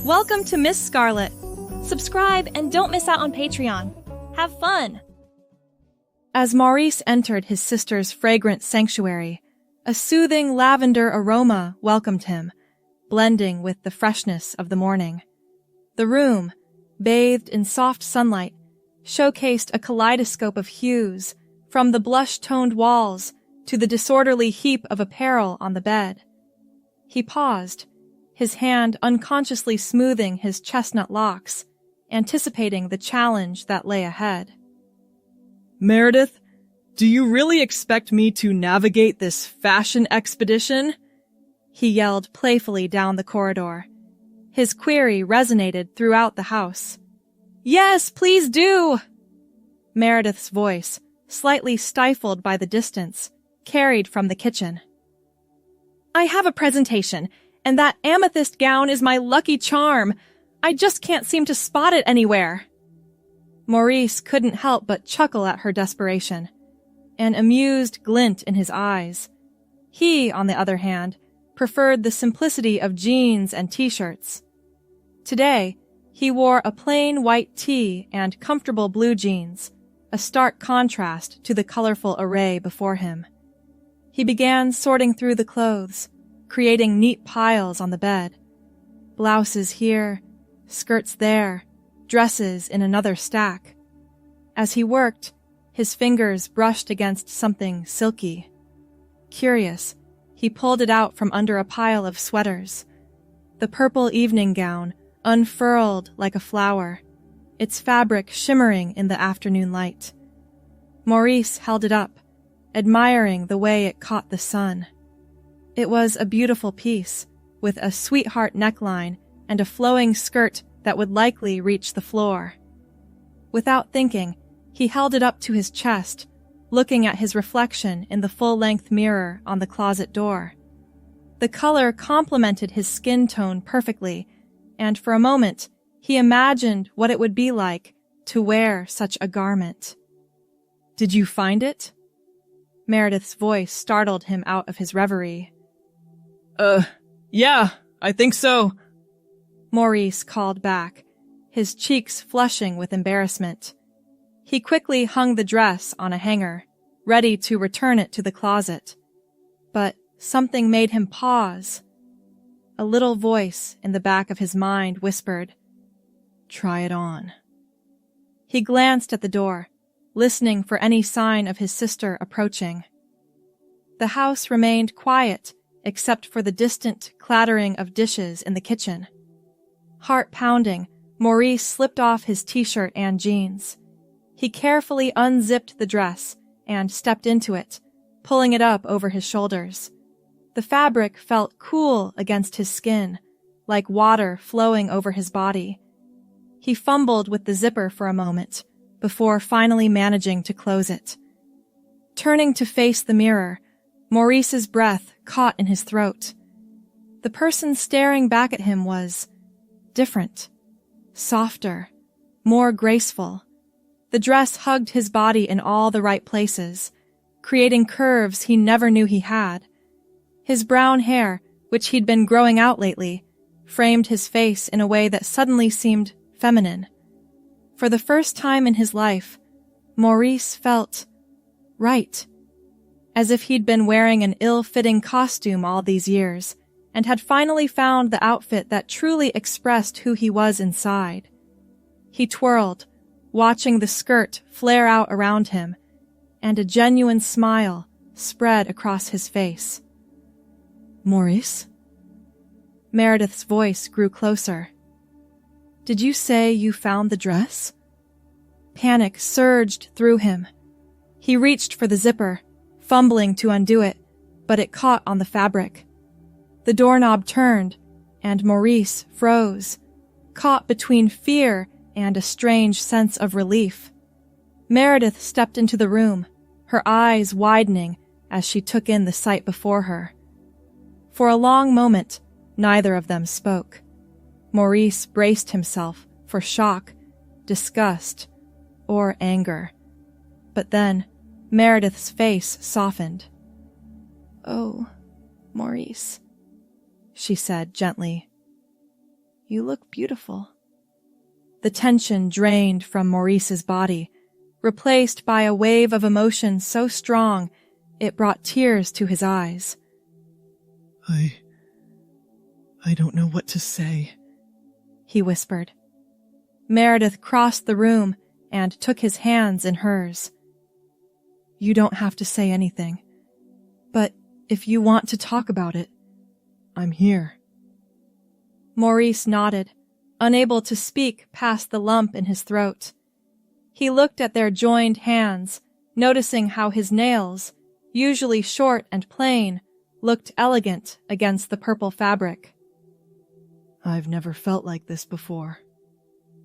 Welcome to Miss Scarlett. Subscribe and don't miss out on Patreon. Have fun! As Maurice entered his sister's fragrant sanctuary, a soothing lavender aroma welcomed him, blending with the freshness of the morning. The room, bathed in soft sunlight, showcased a kaleidoscope of hues, from the blush-toned walls to the disorderly heap of apparel on the bed. He paused, his hand unconsciously smoothing his chestnut locks, anticipating the challenge that lay ahead. Meredith, do you really expect me to navigate this fashion expedition? He yelled playfully down the corridor. His query resonated throughout the house. Yes, please do! Meredith's voice, slightly stifled by the distance, carried from the kitchen. I have a presentation, and that amethyst gown is my lucky charm. I just can't seem to spot it anywhere. Maurice couldn't help but chuckle at her desperation, an amused glint in his eyes. He, on the other hand, preferred the simplicity of jeans and t-shirts. Today, he wore a plain white tee and comfortable blue jeans, a stark contrast to the colorful array before him. He began sorting through the clothes, creating neat piles on the bed. Blouses here, skirts there, dresses in another stack. As he worked, his fingers brushed against something silky. Curious, he pulled it out from under a pile of sweaters. The purple evening gown, unfurled like a flower, its fabric shimmering in the afternoon light. Maurice held it up, admiring the way it caught the sun. It was a beautiful piece, with a sweetheart neckline and a flowing skirt that would likely reach the floor. Without thinking, he held it up to his chest, looking at his reflection in the full-length mirror on the closet door. The color complemented his skin tone perfectly, and for a moment, he imagined what it would be like to wear such a garment. Did you find it? Meredith's voice startled him out of his reverie. Yeah, I think so. Maurice called back, his cheeks flushing with embarrassment. He quickly hung the dress on a hanger, ready to return it to the closet. But something made him pause. A little voice in the back of his mind whispered, "Try it on." He glanced at the door, listening for any sign of his sister approaching. The house remained quiet, except for the distant clattering of dishes in the kitchen. Heart pounding, Maurice slipped off his t-shirt and jeans. He carefully unzipped the dress and stepped into it, pulling it up over his shoulders. The fabric felt cool against his skin, like water flowing over his body. He fumbled with the zipper for a moment, before finally managing to close it. Turning to face the mirror, Maurice's breath caught in his throat. The person staring back at him was different, softer, more graceful. The dress hugged his body in all the right places, creating curves he never knew he had. His brown hair, which he'd been growing out lately, framed his face in a way that suddenly seemed feminine. For the first time in his life, Maurice felt right, as if he'd been wearing an ill-fitting costume all these years, and had finally found the outfit that truly expressed who he was inside. He twirled, watching the skirt flare out around him, and a genuine smile spread across his face. "Maurice?" Meredith's voice grew closer. "Did you say you found the dress?" Panic surged through him. He reached for the zipper, fumbling to undo it, but it caught on the fabric. The doorknob turned, and Maurice froze, caught between fear and a strange sense of relief. Meredith stepped into the room, her eyes widening as she took in the sight before her. For a long moment, neither of them spoke. Maurice braced himself for shock, disgust, or anger. But then, Meredith's face softened. "Oh, Maurice," she said gently. You look beautiful. The tension drained from Maurice's body, replaced by a wave of emotion so strong it brought tears to his eyes. I don't know what to say, he whispered. Meredith crossed the room and took his hands in hers. You don't have to say anything, but if you want to talk about it, I'm here. Maurice nodded, unable to speak past the lump in his throat. He looked at their joined hands, noticing how his nails, usually short and plain, looked elegant against the purple fabric. I've never felt like this before,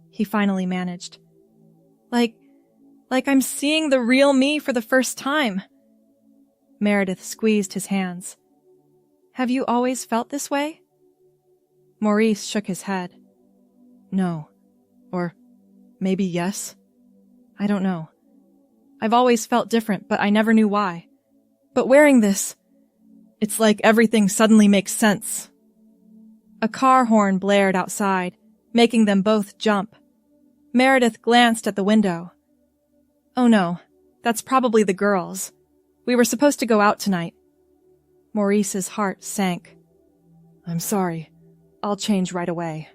he finally managed. Like I'm seeing the real me for the first time. Meredith squeezed his hands. Have you always felt this way? Maurice shook his head. No. Or maybe yes. I don't know. I've always felt different, but I never knew why. But wearing this, it's like everything suddenly makes sense. A car horn blared outside, making them both jump. Meredith glanced at the window. Oh no, that's probably the girls. We were supposed to go out tonight. Maurice's heart sank. I'm sorry. I'll change right away.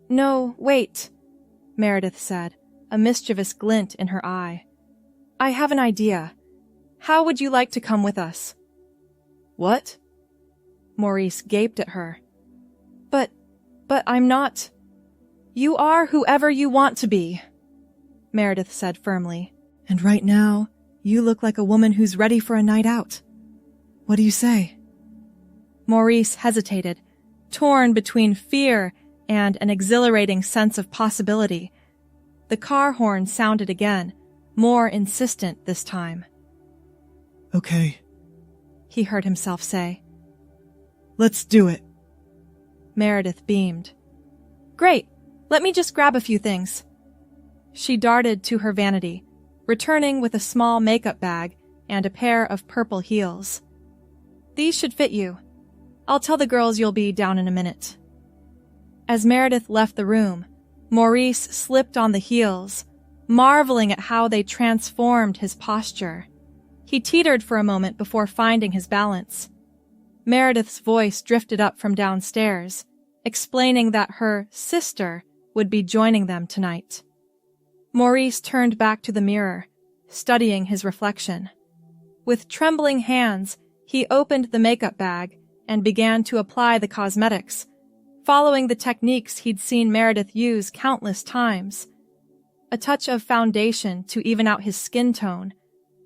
No, wait, Meredith said, a mischievous glint in her eye. I have an idea. How would you like to come with us? What? Maurice gaped at her. But I'm not. You are whoever you want to be, Meredith said firmly. And right now, you look like a woman who's ready for a night out. What do you say? Maurice hesitated, torn between fear and an exhilarating sense of possibility. The car horn sounded again, more insistent this time. Okay, he heard himself say. Let's do it. Meredith beamed. Great, let me just grab a few things. She darted to her vanity, returning with a small makeup bag and a pair of purple heels. These should fit you. I'll tell the girls you'll be down in a minute. As Meredith left the room, Maurice slipped on the heels, marveling at how they transformed his posture. He teetered for a moment before finding his balance. Meredith's voice drifted up from downstairs, explaining that her sister would be joining them tonight. Maurice turned back to the mirror, studying his reflection. With trembling hands, he opened the makeup bag and began to apply the cosmetics, following the techniques he'd seen Meredith use countless times. A touch of foundation to even out his skin tone,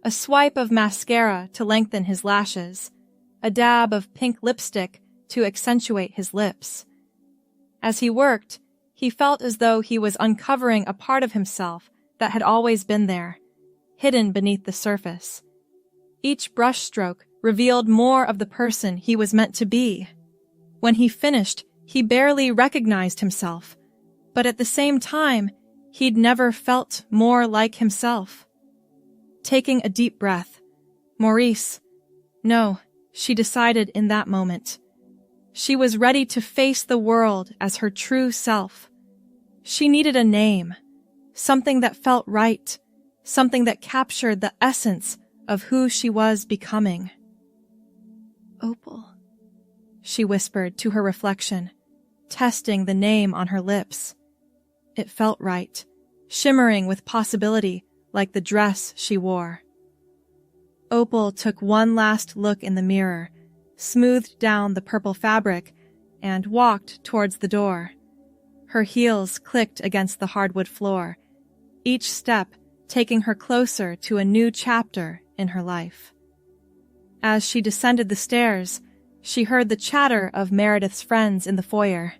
a swipe of mascara to lengthen his lashes, a dab of pink lipstick to accentuate his lips. As he worked, he felt as though he was uncovering a part of himself that had always been there, hidden beneath the surface. Each brushstroke revealed more of the person he was meant to be. When he finished, he barely recognized himself, but at the same time, he'd never felt more like himself. Taking a deep breath, Maurice, no, she decided in that moment. She was ready to face the world as her true self. She needed a name, something that felt right, something that captured the essence of who she was becoming. Opal, she whispered to her reflection, testing the name on her lips. It felt right, shimmering with possibility like the dress she wore. Opal took one last look in the mirror, smoothed down the purple fabric, and walked towards the door. Her heels clicked against the hardwood floor, each step taking her closer to a new chapter in her life. As she descended the stairs, she heard the chatter of Meredith's friends in the foyer.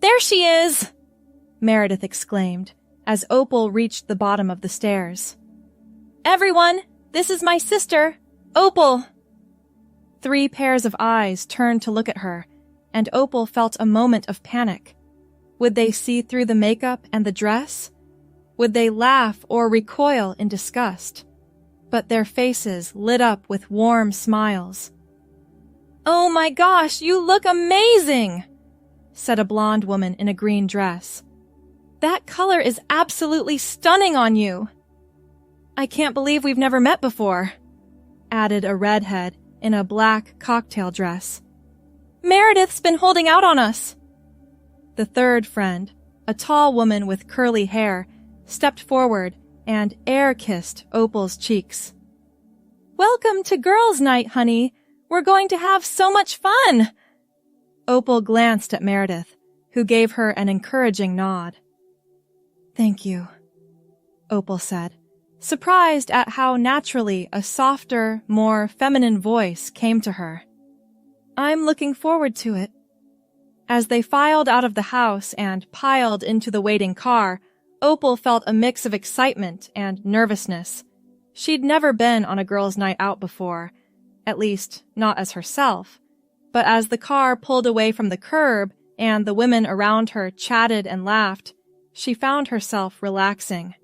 There she is! Meredith exclaimed, as Opal reached the bottom of the stairs. Everyone, this is my sister, Opal! 3 pairs of eyes turned to look at her, and Opal felt a moment of panic. Would they see through the makeup and the dress? Would they laugh or recoil in disgust? But their faces lit up with warm smiles. Oh my gosh, you look amazing! said a blonde woman in a green dress. "That color is absolutely stunning on you." "I can't believe we've never met before," added a redhead in a black cocktail dress. "Meredith's been holding out on us." The third friend, a tall woman with curly hair, stepped forward and air-kissed Opal's cheeks. "Welcome to Girls' Night, honey. We're going to have so much fun." Opal glanced at Meredith, who gave her an encouraging nod. "Thank you," Opal said, surprised at how naturally a softer, more feminine voice came to her. "I'm looking forward to it." As they filed out of the house and piled into the waiting car, Opal felt a mix of excitement and nervousness. She'd never been on a girls' night out before, at least not as herself, but as the car pulled away from the curb and the women around her chatted and laughed, she found herself relaxing.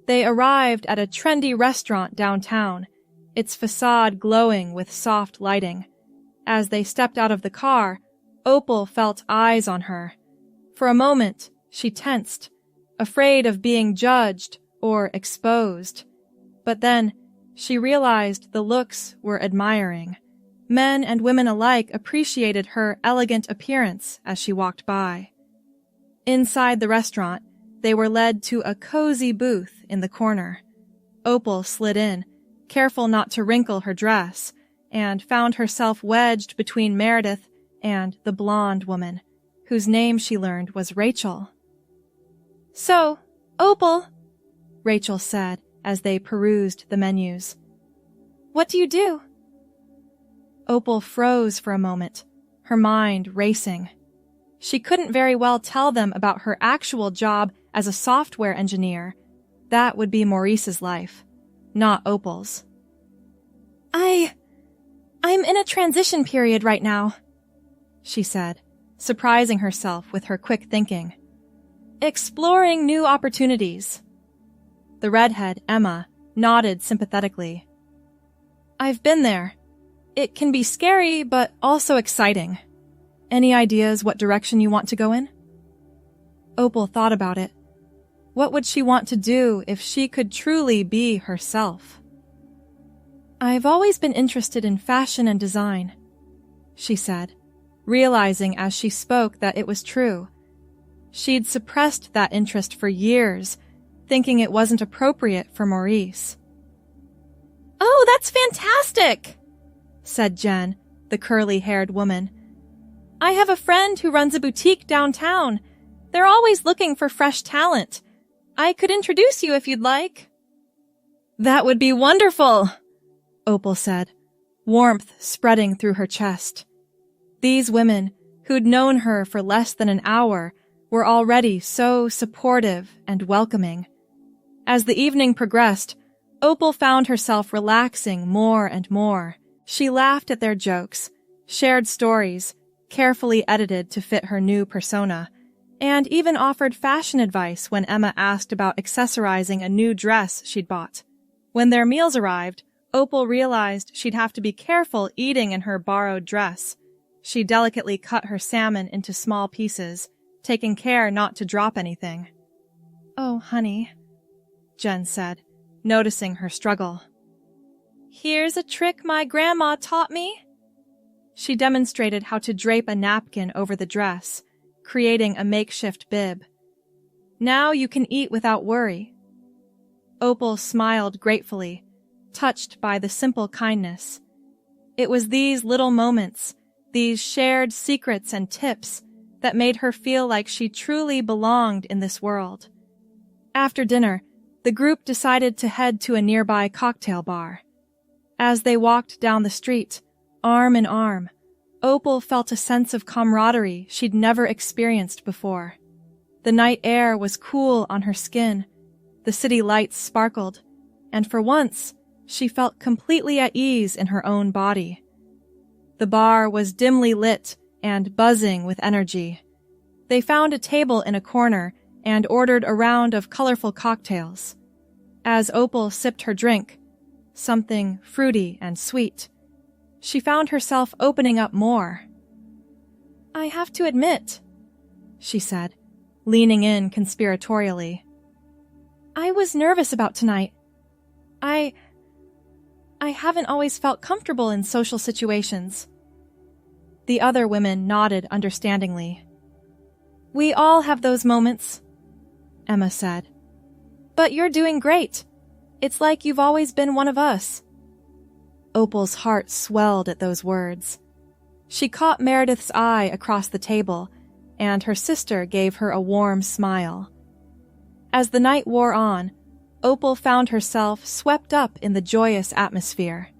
They arrived at a trendy restaurant downtown, its facade glowing with soft lighting. As they stepped out of the car, Opal felt eyes on her. For a moment, she tensed, afraid of being judged or exposed. But then, she realized the looks were admiring. Men and women alike appreciated her elegant appearance as she walked by. Inside the restaurant, they were led to a cozy booth in the corner. Opal slid in, careful not to wrinkle her dress, and found herself wedged between Meredith and the blonde woman, whose name she learned was Rachel. "So, Opal," Rachel said as they perused the menus, "what do you do?" Opal froze for a moment, her mind racing. She couldn't very well tell them about her actual job as a software engineer. That would be Maurice's life, not Opal's. I'm in a transition period right now," she said, surprising herself with her quick thinking. "Exploring new opportunities." The redhead, Emma, nodded sympathetically. "I've been there. It can be scary, but also exciting. Any ideas what direction you want to go in?" Opal thought about it. What would she want to do if she could truly be herself? "I've always been interested in fashion and design," she said, realizing as she spoke that it was true. She'd suppressed that interest for years, thinking it wasn't appropriate for Maurice. "Oh, that's fantastic!" said Jen, the curly-haired woman. "I have a friend who runs a boutique downtown. They're always looking for fresh talent. I could introduce you if you'd like." "That would be wonderful," Opal said, warmth spreading through her chest. These women, who'd known her for less than an hour, were already so supportive and welcoming. As the evening progressed, Opal found herself relaxing more and more. She laughed at their jokes, shared stories, carefully edited to fit her new persona, and even offered fashion advice when Emma asked about accessorizing a new dress she'd bought. When their meals arrived, Opal realized she'd have to be careful eating in her borrowed dress. She delicately cut her salmon into small pieces, taking care not to drop anything. "Oh, honey," Jen said, noticing her struggle. "Here's a trick my grandma taught me." She demonstrated how to drape a napkin over the dress, creating a makeshift bib. "Now you can eat without worry." Opal smiled gratefully, touched by the simple kindness. It was these little moments, these shared secrets and tips, that made her feel like she truly belonged in this world. After dinner, the group decided to head to a nearby cocktail bar. As they walked down the street, arm in arm, Opal felt a sense of camaraderie she'd never experienced before. The night air was cool on her skin, the city lights sparkled, and for once, she felt completely at ease in her own body. The bar was dimly lit and buzzing with energy. They found a table in a corner and ordered a round of colorful cocktails. As Opal sipped her drink, something fruity and sweet, she found herself opening up more. "I have to admit," she said, leaning in conspiratorially. I was nervous about tonight. I haven't always felt comfortable in social situations. The other women nodded understandingly. We all have those moments, Emma said. But you're doing great. It's like you've always been one of us. Opal's heart swelled at those words. She caught Meredith's eye across the table, and her sister gave her a warm smile. As the night wore on, Opal found herself swept up in the joyous atmosphere.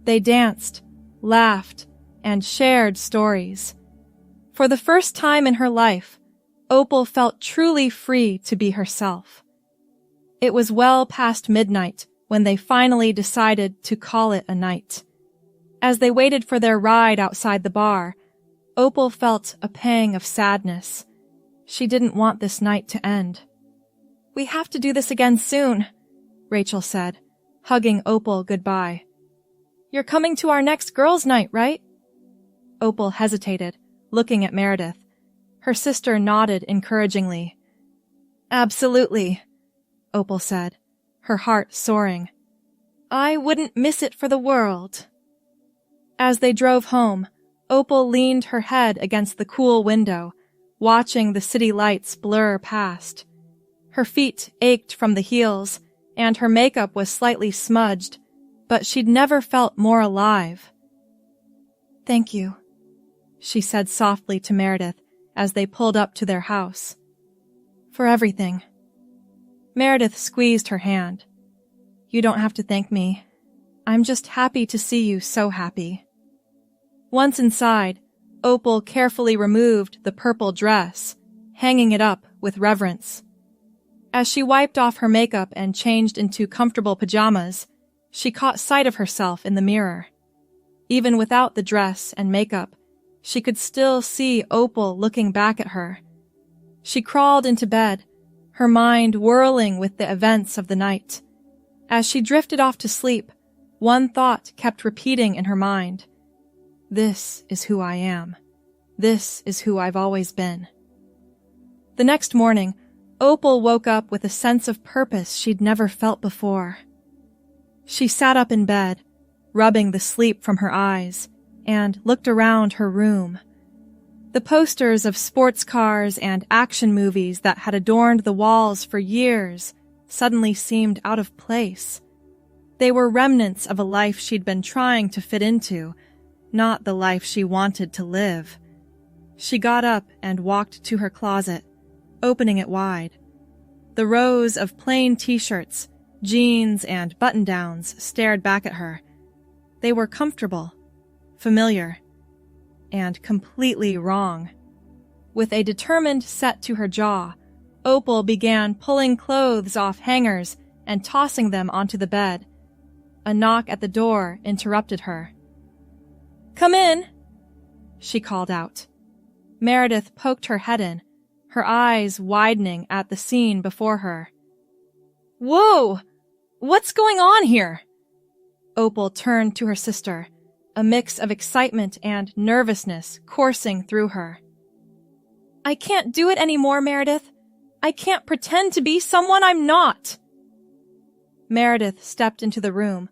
They danced, laughed, and shared stories. For the first time in her life, Opal felt truly free to be herself. It was well past midnight when they finally decided to call it a night. As they waited for their ride outside the bar, Opal felt a pang of sadness. She didn't want this night to end. We have to do this again soon, Rachel said, hugging Opal goodbye. You're coming to our next girls' night, right? Opal hesitated, looking at Meredith. Her sister nodded encouragingly. Absolutely, Opal said, her heart soaring. I wouldn't miss it for the world. As they drove home, Opal leaned her head against the cool window, watching the city lights blur past. Her feet ached from the heels, and her makeup was slightly smudged, but she'd never felt more alive. Thank you, she said softly to Meredith as they pulled up to their house. For everything. Meredith squeezed her hand. You don't have to thank me. I'm just happy to see you so happy. Once inside, Opal carefully removed the purple dress, hanging it up with reverence. As she wiped off her makeup and changed into comfortable pajamas, she caught sight of herself in the mirror. Even without the dress and makeup, she could still see Opal looking back at her. She crawled into bed, her mind whirling with the events of the night. As she drifted off to sleep, one thought kept repeating in her mind. This is who I am. This is who I've always been. The next morning, Opal woke up with a sense of purpose she'd never felt before. She sat up in bed, rubbing the sleep from her eyes, and looked around her room. The posters of sports cars and action movies that had adorned the walls for years suddenly seemed out of place. They were remnants of a life she'd been trying to fit into, not the life she wanted to live. She got up and walked to her closet, opening it wide. The rows of plain t-shirts, jeans, and button-downs stared back at her. They were comfortable, familiar, and completely wrong. With a determined set to her jaw, Opal began pulling clothes off hangers and tossing them onto the bed. A knock at the door interrupted her. Come in, she called out. Meredith poked her head in, her eyes widening at the scene before her. Whoa! What's going on here? Opal turned to her sister, a mix of excitement and nervousness coursing through her. I can't do it anymore, Meredith. I can't pretend to be someone I'm not. Meredith stepped into the room,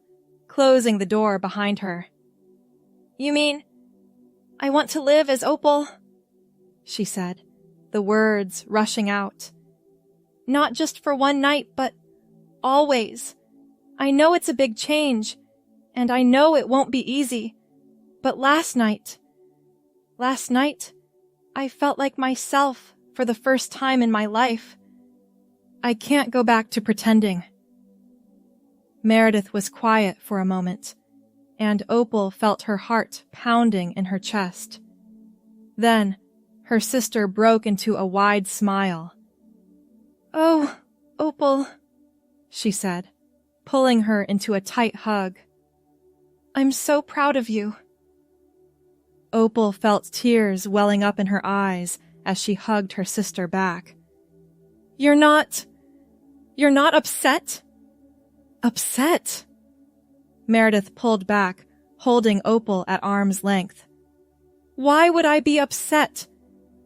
closing the door behind her. You mean, I want to live as Opal? She said, the words rushing out. Not just for one night, but always. I know it's a big change, and I know it won't be easy, but last night, I felt like myself for the first time in my life. I can't go back to pretending. Meredith was quiet for a moment, and Opal felt her heart pounding in her chest. Then, her sister broke into a wide smile. Oh, Opal, she said, pulling her into a tight hug. I'm so proud of you. Opal felt tears welling up in her eyes as she hugged her sister back. You're not upset? Upset? Meredith pulled back, holding Opal at arm's length. Why would I be upset?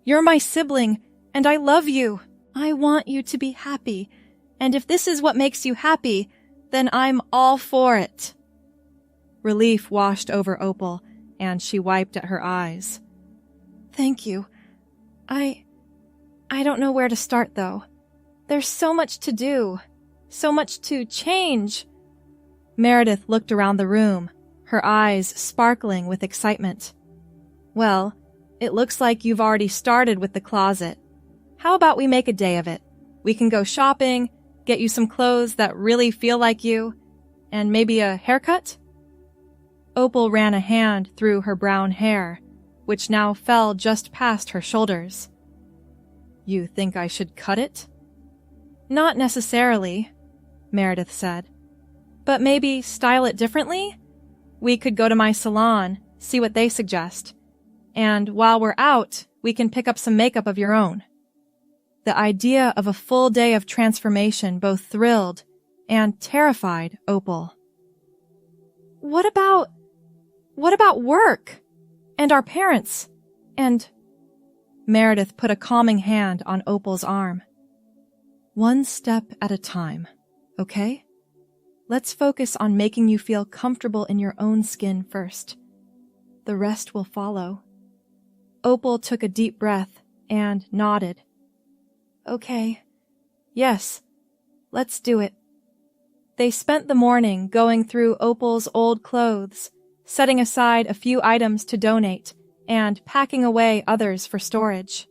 You're my sibling, and I love you. I want you to be happy, and if this is what makes you happy, then I'm all for it." Relief washed over Opal, and she wiped at her eyes. "Thank you. I don't know where to start, though. There's so much to do, so much to change." Meredith looked around the room, her eyes sparkling with excitement. "Well, it looks like you've already started with the closet. How about we make a day of it? We can go shopping, get you some clothes that really feel like you, and maybe a haircut?" Opal ran a hand through her brown hair, which now fell just past her shoulders. "You think I should cut it?" "Not necessarily," Meredith said. "But maybe style it differently? We could go to my salon, see what they suggest. And while we're out, we can pick up some makeup of your own." The idea of a full day of transformation both thrilled and terrified Opal. What about work? And our parents? And Meredith put a calming hand on Opal's arm. "One step at a time, okay? Let's focus on making you feel comfortable in your own skin first. The rest will follow." Opal took a deep breath and nodded. "Okay. Yes, let's do it." They spent the morning going through Opal's old clothes, setting aside a few items to donate, and packing away others for storage.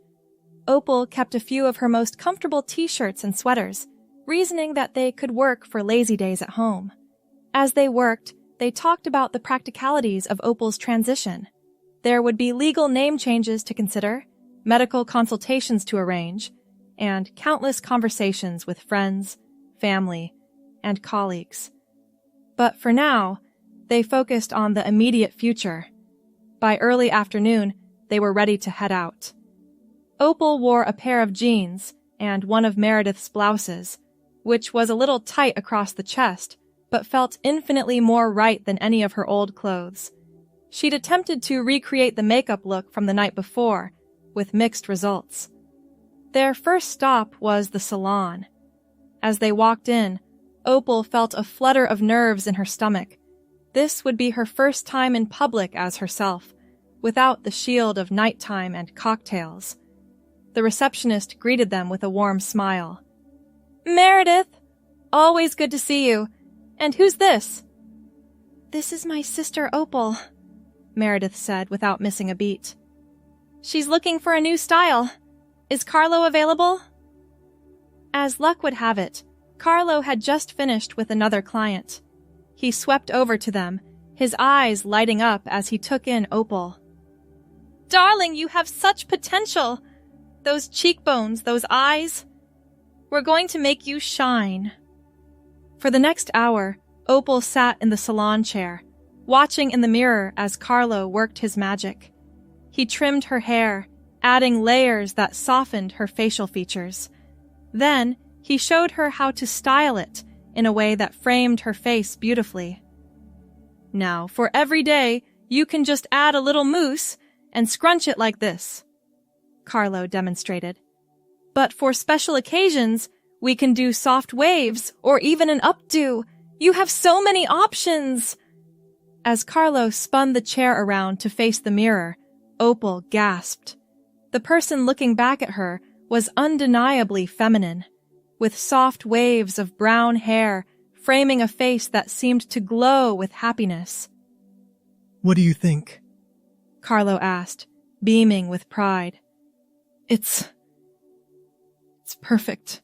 Opal kept a few of her most comfortable t-shirts and sweaters, reasoning that they could work for lazy days at home. As they worked, they talked about the practicalities of Opal's transition. There would be legal name changes to consider, medical consultations to arrange, and countless conversations with friends, family, and colleagues. But for now, they focused on the immediate future. By early afternoon, they were ready to head out. Opal wore a pair of jeans and one of Meredith's blouses, which was a little tight across the chest, but felt infinitely more right than any of her old clothes. She'd attempted to recreate the makeup look from the night before, with mixed results. Their first stop was the salon. As they walked in, Opal felt a flutter of nerves in her stomach. This would be her first time in public as herself, without the shield of nighttime and cocktails. The receptionist greeted them with a warm smile. "Meredith! Always good to see you. And who's this?" "This is my sister Opal," Meredith said without missing a beat. "She's looking for a new style. Is Carlo available?" As luck would have it, Carlo had just finished with another client. He swept over to them, his eyes lighting up as he took in Opal. "Darling, you have such potential! Those cheekbones, those eyes. We're going to make you shine." For the next hour, Opal sat in the salon chair, watching in the mirror as Carlo worked his magic. He trimmed her hair, adding layers that softened her facial features. Then, he showed her how to style it in a way that framed her face beautifully. "Now, for every day, you can just add a little mousse and scrunch it like this," Carlo demonstrated. "But for special occasions, we can do soft waves or even an updo. You have so many options." As Carlo spun the chair around to face the mirror, Opal gasped. The person looking back at her was undeniably feminine, with soft waves of brown hair framing a face that seemed to glow with happiness. "What do you think?" Carlo asked, beaming with pride. It's perfect,"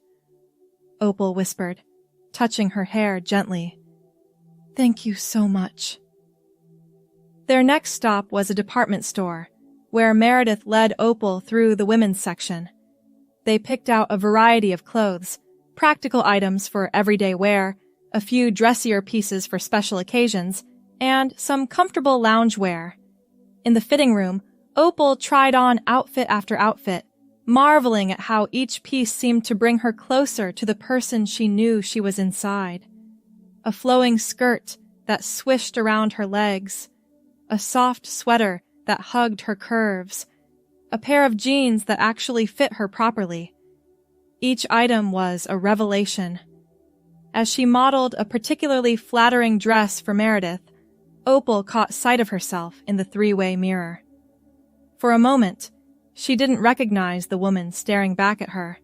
Opal whispered, touching her hair gently. "Thank you so much." Their next stop was a department store, where Meredith led Opal through the women's section. They picked out a variety of clothes, practical items for everyday wear, a few dressier pieces for special occasions, and some comfortable loungewear. In the fitting room, Opal tried on outfit after outfit, marveling at how each piece seemed to bring her closer to the person she knew she was inside. A flowing skirt that swished around her legs, a soft sweater that hugged her curves, a pair of jeans that actually fit her properly. Each item was a revelation. As she modeled a particularly flattering dress for Meredith, Opal caught sight of herself in the three-way mirror. For a moment, she didn't recognize the woman staring back at her.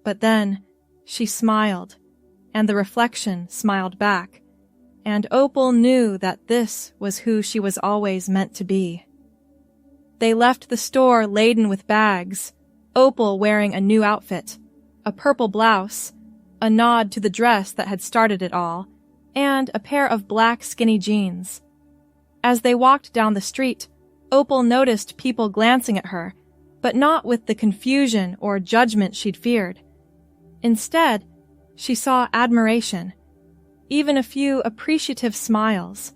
But then, she smiled, and the reflection smiled back, and Opal knew that this was who she was always meant to be. They left the store laden with bags, Opal wearing a new outfit, a purple blouse, a nod to the dress that had started it all, and a pair of black skinny jeans. As they walked down the street, Opal noticed people glancing at her, but not with the confusion or judgment she'd feared. Instead, she saw admiration, even a few appreciative smiles.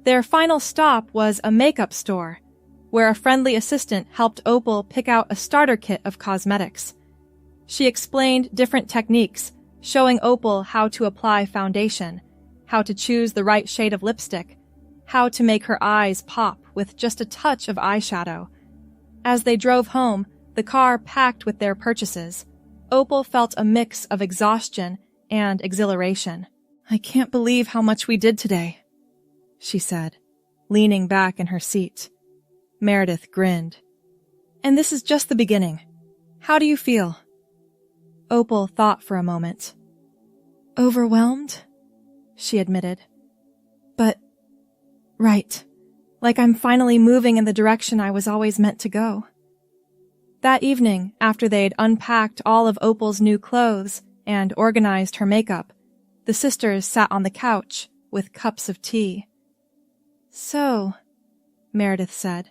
Their final stop was a makeup store, where a friendly assistant helped Opal pick out a starter kit of cosmetics. She explained different techniques, showing Opal how to apply foundation, how to choose the right shade of lipstick, how to make her eyes pop with just a touch of eyeshadow. As they drove home, the car packed with their purchases, Opal felt a mix of exhaustion and exhilaration. "I can't believe how much we did today," she said, leaning back in her seat. Meredith grinned. "And this is just the beginning. How do you feel?" Opal thought for a moment. "Overwhelmed?" she admitted. "But, right, like I'm finally moving in the direction I was always meant to go." That evening, after they'd unpacked all of Opal's new clothes and organized her makeup, the sisters sat on the couch with cups of tea. "So," Meredith said,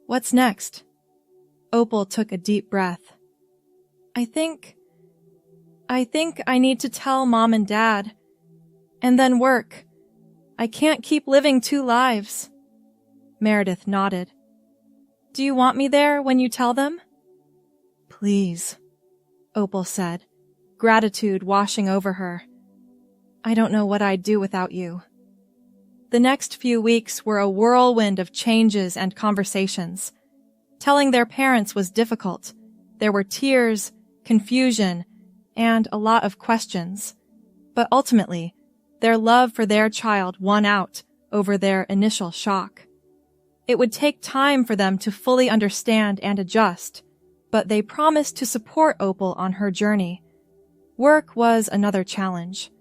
"what's next?" Opal took a deep breath. I think I need to tell Mom and Dad. And then work. I can't keep living two lives." Meredith nodded. "Do you want me there when you tell them?" "Please," Opal said, gratitude washing over her. "I don't know what I'd do without you." The next few weeks were a whirlwind of changes and conversations. Telling their parents was difficult. There were tears, confusion, and a lot of questions. But ultimately, their love for their child won out over their initial shock. It would take time for them to fully understand and adjust, but they promised to support Opal on her journey. Work was another challenge.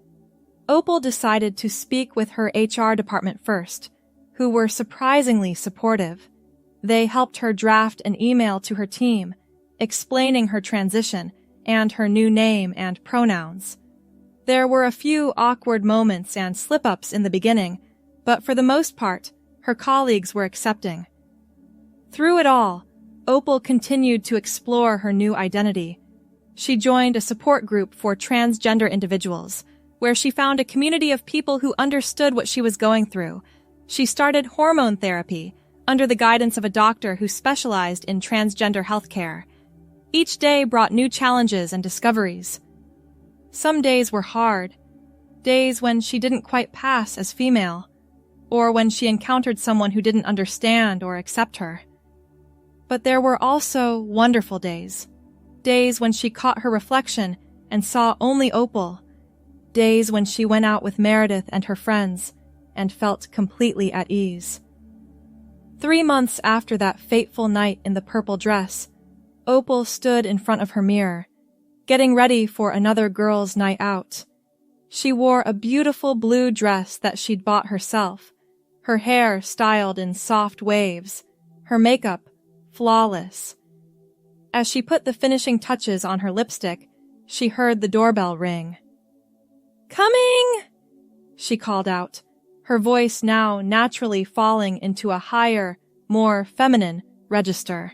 Opal decided to speak with her HR department first, who were surprisingly supportive. They helped her draft an email to her team, explaining her transition and her new name and pronouns. There were a few awkward moments and slip-ups in the beginning, but for the most part, her colleagues were accepting. Through it all, Opal continued to explore her new identity. She joined a support group for transgender individuals, where she found a community of people who understood what she was going through. She started hormone therapy under the guidance of a doctor who specialized in transgender healthcare. Each day brought new challenges and discoveries. Some days were hard, days when she didn't quite pass as female, or when she encountered someone who didn't understand or accept her. But there were also wonderful days, days when she caught her reflection and saw only Opal, days when she went out with Meredith and her friends and felt completely at ease. 3 months after that fateful night in the purple dress, Opal stood in front of her mirror, getting ready for another girls' night out. She wore a beautiful blue dress that she'd bought herself, her hair styled in soft waves, her makeup flawless. As she put the finishing touches on her lipstick, she heard the doorbell ring. "Coming!" she called out, her voice now naturally falling into a higher, more feminine register.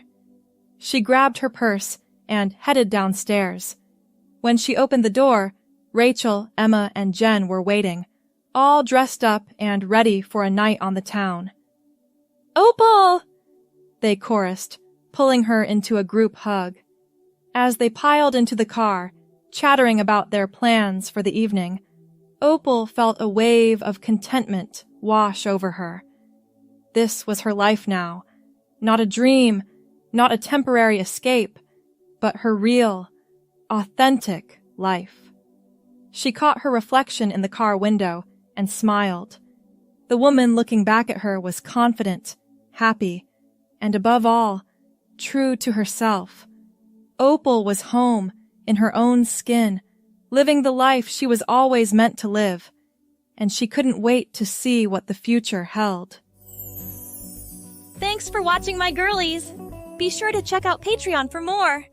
She grabbed her purse and headed downstairs. When she opened the door, Rachel, Emma, and Jen were waiting, all dressed up and ready for a night on the town. "Opal!" they chorused, pulling her into a group hug. As they piled into the car, chattering about their plans for the evening, Opal felt a wave of contentment wash over her. This was her life now, not a dream, Not a temporary escape, but her real, authentic life. She caught her reflection in the car window and smiled. The woman looking back at her was confident, happy, and above all, true to herself. Opal was home, in her own skin, living the life she was always meant to live, and she couldn't wait to see what the future held. Thanks for watching, my girlies! Be sure to check out Patreon for more!